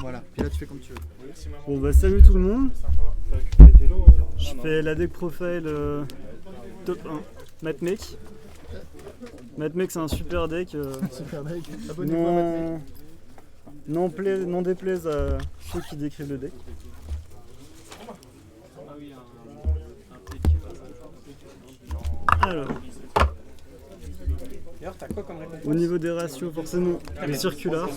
Voilà, puis là tu fais comme tu veux. Bon bah salut tout le monde. Je fais la deck profile top 1. Matmake. Matmake c'est un super deck. Super deck. Abonnez-vous à Matmake. Non déplaise à ceux qui décrivent le deck. Alors, au niveau des ratios, forcément, les circulars,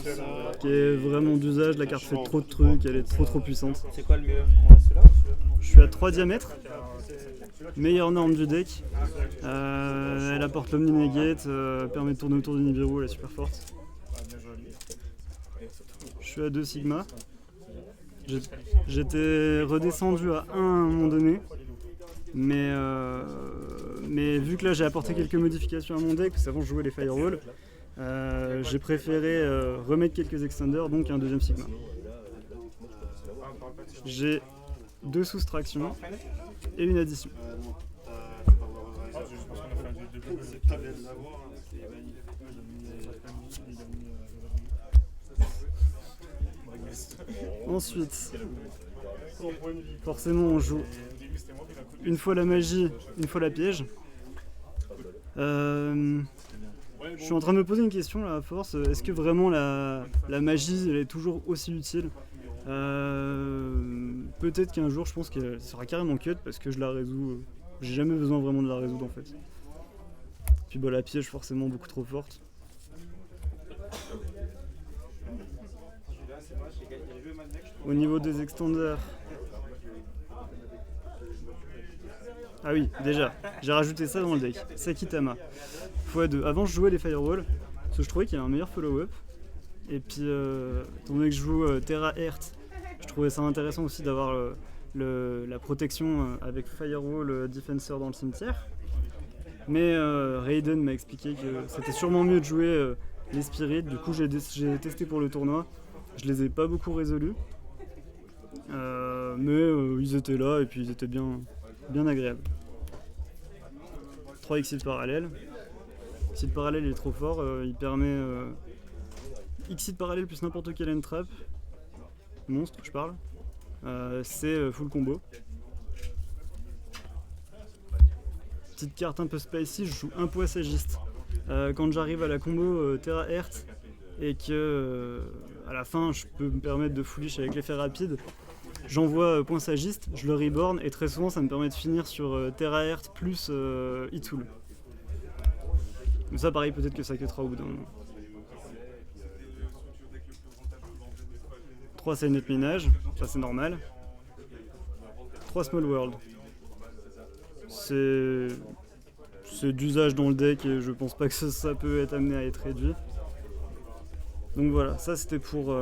qui est vraiment d'usage, la carte fait trop de trucs, elle est trop puissante. C'est quoi le mieux? On reste là ou celui-là? Je suis à 3 diamètres, meilleure norme du deck. Elle apporte l'Omni-Negate, permet de tourner autour du Nibiru, elle est super forte. Je suis à 2 Sigma. J'étais redescendu à 1 à un moment donné. Mais vu que là j'ai apporté quelques modifications à mon deck, parce qu'avant je jouais les Firewall, j'ai préféré remettre quelques extenders, donc un deuxième Sigma. J'ai 2 soustractions et une addition. Ensuite, forcément on joue une fois la magie, une fois la piège. Je suis en train de me poser une question là à force. Est-ce que vraiment la magie elle est toujours aussi utile? Peut-être qu'un jour je pense qu'elle sera carrément cut parce que je la résous. J'ai jamais besoin vraiment de la résoudre en fait. Puis bah, la piège forcément beaucoup trop forte. Au niveau des extenders. Ah oui, déjà, j'ai rajouté ça dans le deck. Sakitama. x2. Avant, je jouais les Firewall, parce que je trouvais qu'il y avait un meilleur follow-up. Et puis, étant donné que je joue Terra Earth, je trouvais ça intéressant aussi d'avoir la protection avec Firewall Defensor dans le cimetière. Mais Raiden m'a expliqué que c'était sûrement mieux de jouer les Spirits. Du coup, j'ai testé pour le tournoi. Je les ai pas beaucoup résolus. Mais ils étaient là et puis ils étaient bien agréable. 3 Exit parallèle. Exit parallèle il est trop fort, il permet Exit parallèle plus n'importe quel entrap. Monstre, je parle. C'est full combo. Petite carte un peu spicy, je joue un poissagiste. Quand j'arrive à la combo Terra Earth et que à la fin je peux me permettre de foolish avec l'effet rapide, j'envoie point sagiste, je le reborn et très souvent ça me permet de finir sur Terra Earth plus Itool. Mais ça pareil peut-être que ça cuttera au bout d'un moment. 3 Signet Ménage, ça c'est normal. 3 Small World. C'est d'usage dans le deck et je pense pas que ça peut être amené à être réduit. Donc voilà, ça c'était pour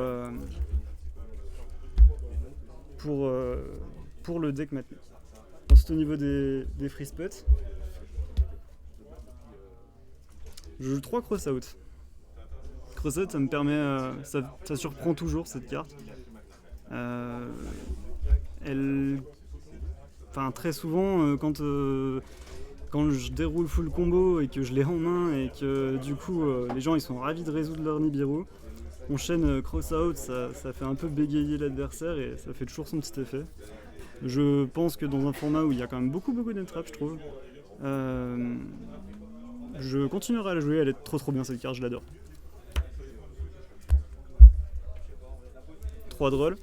le deck maintenant. Ensuite au niveau des free spots, je joue 3 cross-out. Cross-out ça me permet, ça surprend toujours cette carte. Très souvent quand je déroule full combo et que je l'ai en main et que du coup les gens ils sont ravis de résoudre leur Nibiru, on chaîne cross-out, ça fait un peu bégayer l'adversaire et ça fait toujours son petit effet. Je pense que dans un format où il y a quand même beaucoup d'entraps, je trouve, je continuerai à la jouer, elle est trop bien cette carte, je l'adore. 3 drôles.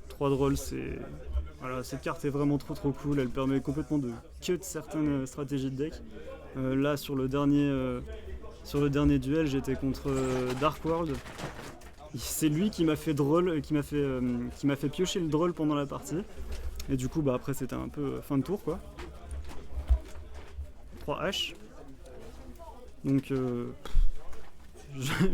3 drôles, c'est... Voilà, cette carte est vraiment trop cool, elle permet complètement de cut certaines stratégies de deck. Là sur le dernier duel j'étais contre Dark World. C'est lui qui m'a fait qui m'a fait piocher le drôle pendant la partie. Et du coup bah après c'était un peu fin de tour quoi. 3 H. Donc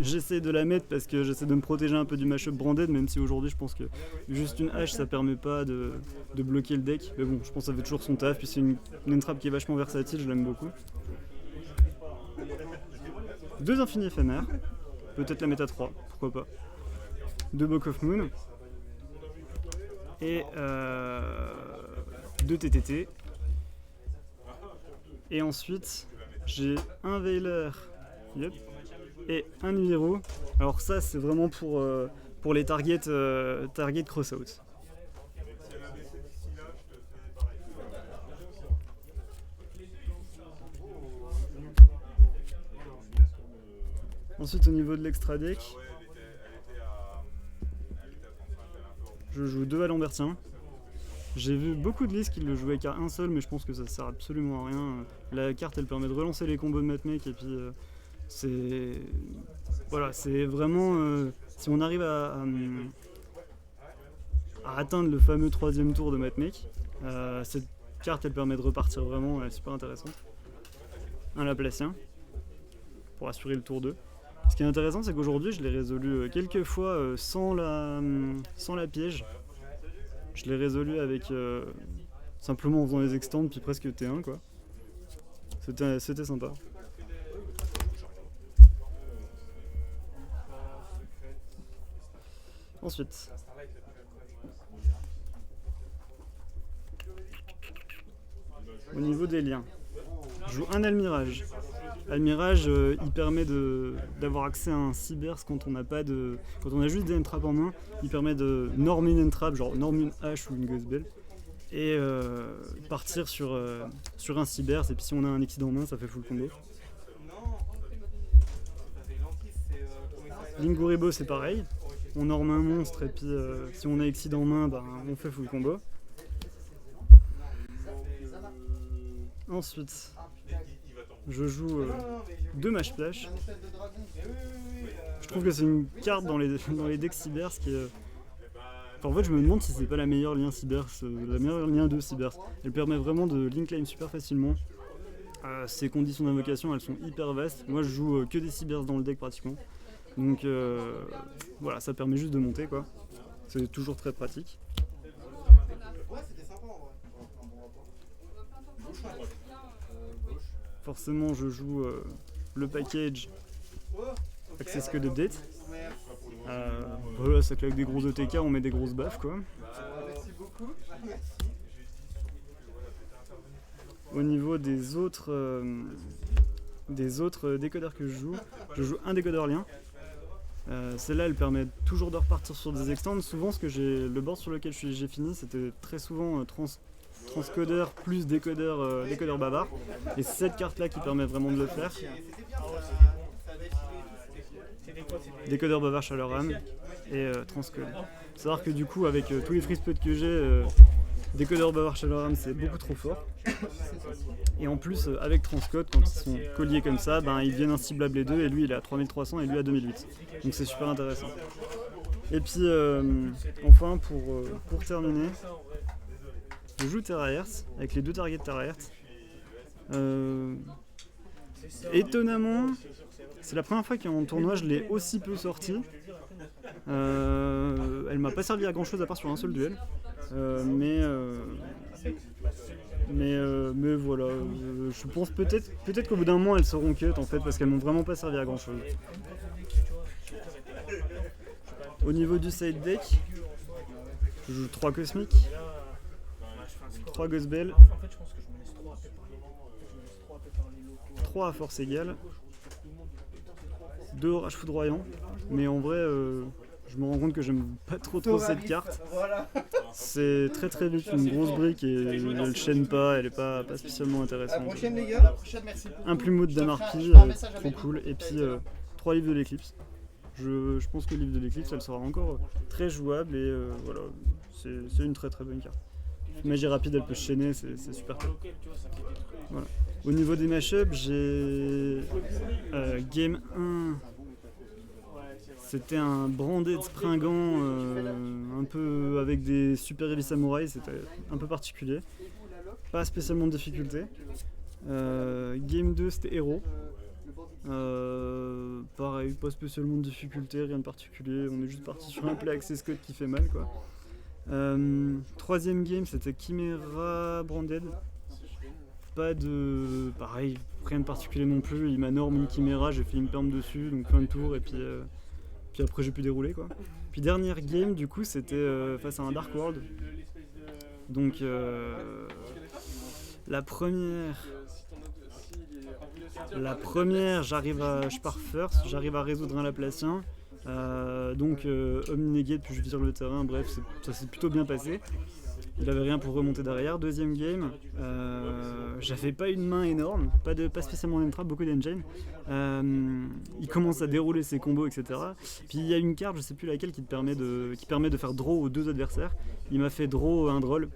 j'essaie de la mettre parce que j'essaie de me protéger un peu du mashup branded, même si aujourd'hui je pense que juste une hache ça permet pas de bloquer le deck. Mais bon, je pense que ça fait toujours son taf, puis c'est une entrap qui est vachement versatile, je l'aime beaucoup. 2 infinis éphémères, peut-être la méta 3, pourquoi pas. 2 Book of Moon. Et 2 TTT. Et ensuite, j'ai un Veiler. Yep. et un numéro. Alors ça c'est vraiment pour les targets cross-out. Ensuite au niveau de l'extra deck, je joue 2 à Lambertien. J'ai vu beaucoup de listes qui le jouaient qu'à un seul, mais je pense que ça sert absolument à rien. La carte elle permet de relancer les combos de Matmec et puis c'est vraiment si on arrive à atteindre le fameux 3e tour de Matmec, cette carte elle permet de repartir vraiment, elle est super intéressante. Un Laplacien pour assurer le tour 2. Ce qui est intéressant c'est qu'aujourd'hui je l'ai résolu quelques fois sans la piège. Je l'ai résolu avec simplement en faisant les extends puis presque T1 quoi. C'était sympa. Ensuite, au niveau des liens, je joue un Almirage. Almirage, il permet d'avoir accès à un Cyberse quand on a juste des entraps en main. Il permet de norm une entrap, genre norm une hache ou une Ghostbell, et partir sur un Cyberse. Et puis si on a un Exceed en main, ça fait full combo. Linguribo c'est pareil. On norme un monstre et puis si on a Exceed en main, on fait full combo. Ensuite, je joue 2 Mage Splash. Je trouve que c'est une carte dans les decks Cyberse qui est... en fait, je me demande si c'est pas la meilleure lien Cyberse, la meilleure lien de Cyberse. Elle permet vraiment de link climb super facilement. Ses conditions d'invocation, elles sont hyper vastes. Moi, je joue que des Cyberse dans le deck pratiquement. Donc voilà, ça permet juste de monter quoi. C'est toujours très pratique. Forcément, je joue le package Access Code Update. Voilà, ça claque des gros ETK, on met des grosses baffes quoi. Au niveau des autres décodeurs que je joue un décodeur lien. Celle-là, elle permet toujours de repartir sur des extends. Souvent, le board sur lequel j'ai fini, c'était très souvent transcodeur plus décodeur bavard. Et c'est cette carte-là qui permet vraiment de le faire. Décodeur bavard chaleur âme et transcode. Faut savoir que du coup, avec tous les free spots que j'ai, décodeur bavard chaleur âme, c'est beaucoup trop fort. Et en plus, avec transcode, quand ils sont colliés comme ça, ils deviennent inciblables les deux. Et lui, il est à 3300 et lui à 2008. Donc c'est super intéressant. Et puis, enfin, pour terminer, je joue Terahertz avec les 2 targets Terahertz. Étonnamment, c'est la première fois qu'en tournoi je l'ai aussi peu sorti. Elle m'a pas servi à grand chose à part sur un seul duel. Mais voilà, je pense peut-être qu'au bout d'un moment elles seront cut en fait parce qu'elles m'ont vraiment pas servi à grand chose. Au niveau du side deck, je joue 3 cosmiques, 3 Ghostbell, 3 à force égale, 2 orages foudroyants, mais en vrai je me rends compte que j'aime pas trop cette carte. C'est très vite une grosse brique et elle chaîne pas, elle est pas spécialement intéressante. Un plumeau de Damarpi, trop cool, et puis 3 livres de l'éclipse. Je pense que le livre de l'éclipse elle sera encore très jouable et voilà, c'est une très bonne carte. Magie rapide elle peut se chaîner, c'est super cool. Voilà. Au niveau des mashups, j'ai Game 1. C'était un branded springant un peu avec des super heavy samouraïs, c'était un peu particulier. Pas spécialement de difficulté. Game 2 c'était héros. Pareil, pas spécialement de difficulté, rien de particulier. On est juste parti sur un play access code qui fait mal quoi. 3ème game c'était Chimera branded. Pas de... pareil, rien de particulier non plus. Il m'a norme une Chimera, j'ai fait une perme dessus, donc fin de tour et puis après j'ai pu dérouler quoi. Puis dernière game du coup c'était face à un Dark World. Donc la première La première, je pars first, j'arrive à résoudre un Laplacien. Donc Omni-Negate, puis je vire le terrain, bref, ça s'est plutôt bien passé. Il avait rien pour remonter derrière. Deuxième game, j'avais pas une main énorme, pas spécialement d'entrap, beaucoup d'engine. Il commence à dérouler ses combos, etc. Puis il y a une carte, je sais plus laquelle, qui permet de faire draw aux deux adversaires. Il m'a fait draw un droll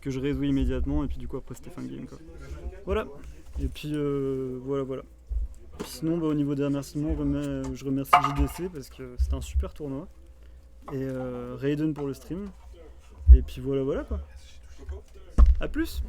que je résous immédiatement, et puis du coup après c'était fin de game, quoi. Voilà. Et puis voilà. Puis sinon, au niveau des remerciements, je remercie JDC parce que c'était un super tournoi. Et Raiden pour le stream. Et puis voilà quoi. A plus.